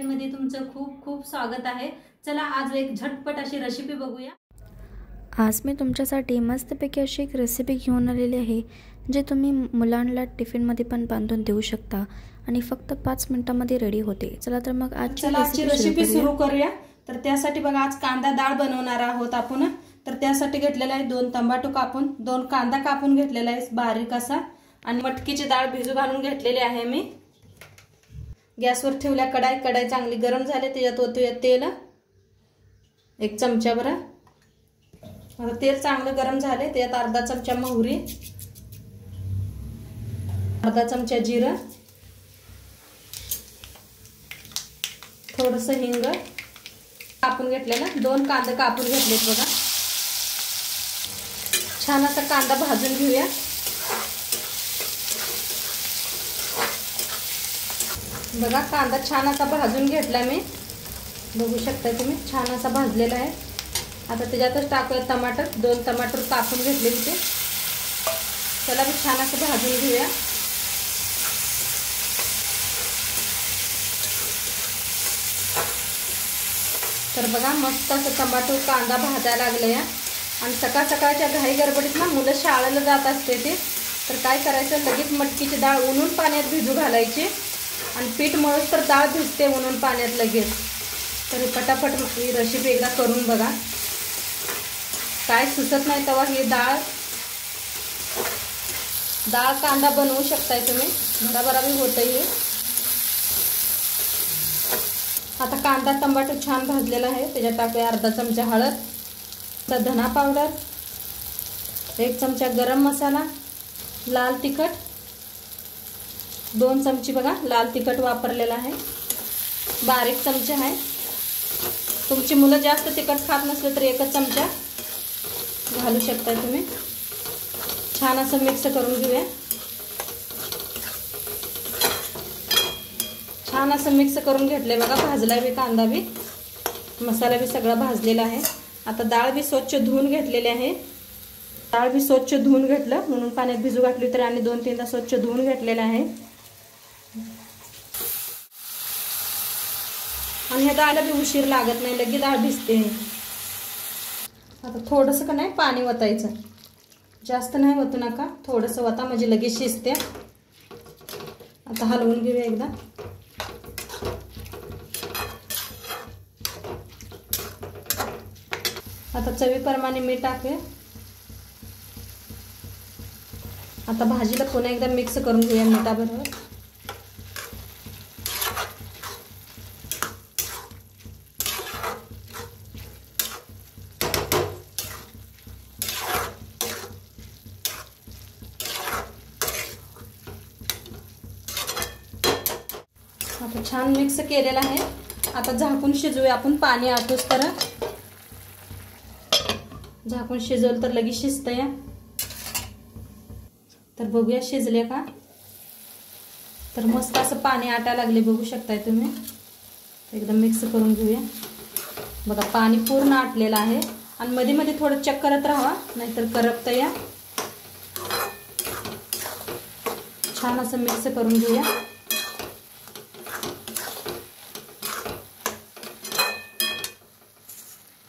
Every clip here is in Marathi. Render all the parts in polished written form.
मध्ये तुमचं खूप खूप स्वागत आहे। चला आज एक झटपट अशी रेसिपी बघूया। आज मी तुमच्यासाठी मस्तपैकी अशी एक रेसिपी घेऊन आलेली आहे जे तुम्ही मुलांना टिफिनमध्ये पण बांधून देऊ शकता आणि फक्त 5 मिनिटांमध्ये रेडी होते। चला तर मग आजची रेसिपी सुरू करूया। तर त्यासाठी बघा आज कांदा डाळ बनवणार आहोत आपण। तर त्यासाठी घेतलेला आहे 2 टोमॅटो कापून, 2 कांदा कापून घेतलेला आहे बारीक असा आणि मटकीची डाळ भिजू घालून घेतलेली आहे मी। गॅसवर ठेवल्या कढाई चांगली गरम झाली, त्याच्यात ओतूया तेल 1 चमचा भर। आता तेल चांगलं गरम झाले, त्यात अर्धा चमचा मोहरी, अर्धा चमचा जिरं, थोडंसं हिंग, कापून घेतलेला 2 कांदे कापून घेतलेत बघा। छान असा कांदा भाजून घेऊया। बघा कांदा छान असा भाजून घेतला मी, बघू शकता तुम्ही छान असा भाजलेला आहे। आता त्याच्यातच टाकूया टमाटर, 2 टमाटर कापून घेतले होते। त्याला भी छान असं भाजून घेऊया। तर बघा मस्त असं टमाटर कांदा भाजायला लागले आणि सकाळ सकाळच्या घाई गडबडीत ना मुलं शाळेला जात असते ते, तर काय करायचं लगेच मटकीची डाळ उन्हून पाण्यात भिजू घालायची आणि पीठ मळूस तर डाळ भिजते उन्हून पाण्यात लगेच। तर पटापट ही रेसिपी एकदा करून बघा, काय सुचत नाही तेव्हा ही डाळ कांदा बनवू शकताय तुम्ही, भराभरा भी होतंय हे। आता कांदा टमाटर छान भाजलेला आहे, त्याच्यात टाकूया अर्धा चमचा हळद, धना पावडर, 1 चमचा गरम मसाला, लाल तिखट 2 चमचे बघा लाल तिखट वापरलेला आहे, बारीक चमचा आहे। तुमची मुलं जास्त तिखट खात नसले तर 1 चमचा घालू शकता तुम्ही। छान असं मिक्स करून घेऊया। छान असं मिक्स करून घेतले बघा, भाजला बी कांदा बी, मसाला बी सगळा भाजलेला आहे। आता डाळ बी स्वच्छ धुवून घेतलेली आहे। डाळ बी स्वच्छ धुवून घेतलं, म्हणून पाण्यात भिजू घातली तर आणि 2-3दा स्वच्छ धुवून घेतलेलं आहे। आणि ह्या डाळला बी उशीर लागत नाही, लगेच डाळ भिजते। आता थोडंसं का नाही पाणी वतायचं, जास्त नाही वतू नका, थोडंसं वता म्हणजे लगेच शिजते। आता हलवून घेऊया एकदा। आता चवीप्रमाणे मीठ टाकूया। आता भाजीला पुन्हा एकदा मिक्स करून घेऊया मिठाबरोबर। आता छान मिक्स केलेला आहे। आता झाकून शिजवूया आपण, पाणी आटूस तर झाकून शिजवलं तर लगेच शिजतंय। तर बघूया शिजले का। तर मस्त असं पाणी आटायला लागले, बघू शकताय तुम्ही। एकदम मिक्स करून घेऊया। बघा पाणी पूर्ण आटलेलं आहे आणि मध्ये मध्ये थोडं चेक करत राहा, नाहीतर करपतंय। छान असं मिक्स करून घेऊया।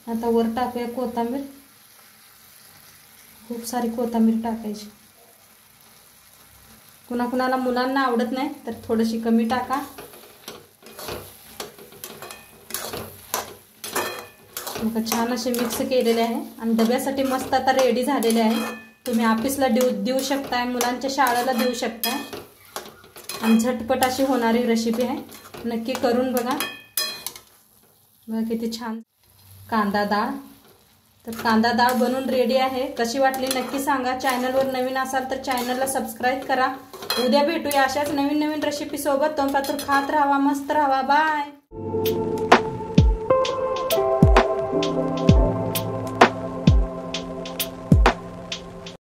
आता वर टाकूया कोथिंबीर, खूप सारी कोथिंबीर टाकायची। कुणाकुणाला मुलांना आवडत नाही तर थोडीशी कमी टाका। मग छान असे मिक्स केलेले आहे आणि डब्यासाठी मस्त आता रेडी झालेले आहे। तुम्ही ऑफिसला देऊ शकताय, मुलांच्या शाळेला देऊ शकताय आणि झटपट अशी होणारी रेसिपी आहे, नक्की करून बघा। बघा किती छान कांदा डाळ। तर कांदा डाळ बनवून रेडी आहे, कशी वाटली नक्की सांगा। चॅनलवर नवीन असाल तर चॅनलला सबस्क्राइब करा। उद्या भेटूया अशाच नवीन रेसिपी सोबत। तोपर्यंत खात राहा, मस्त राहा, बाय।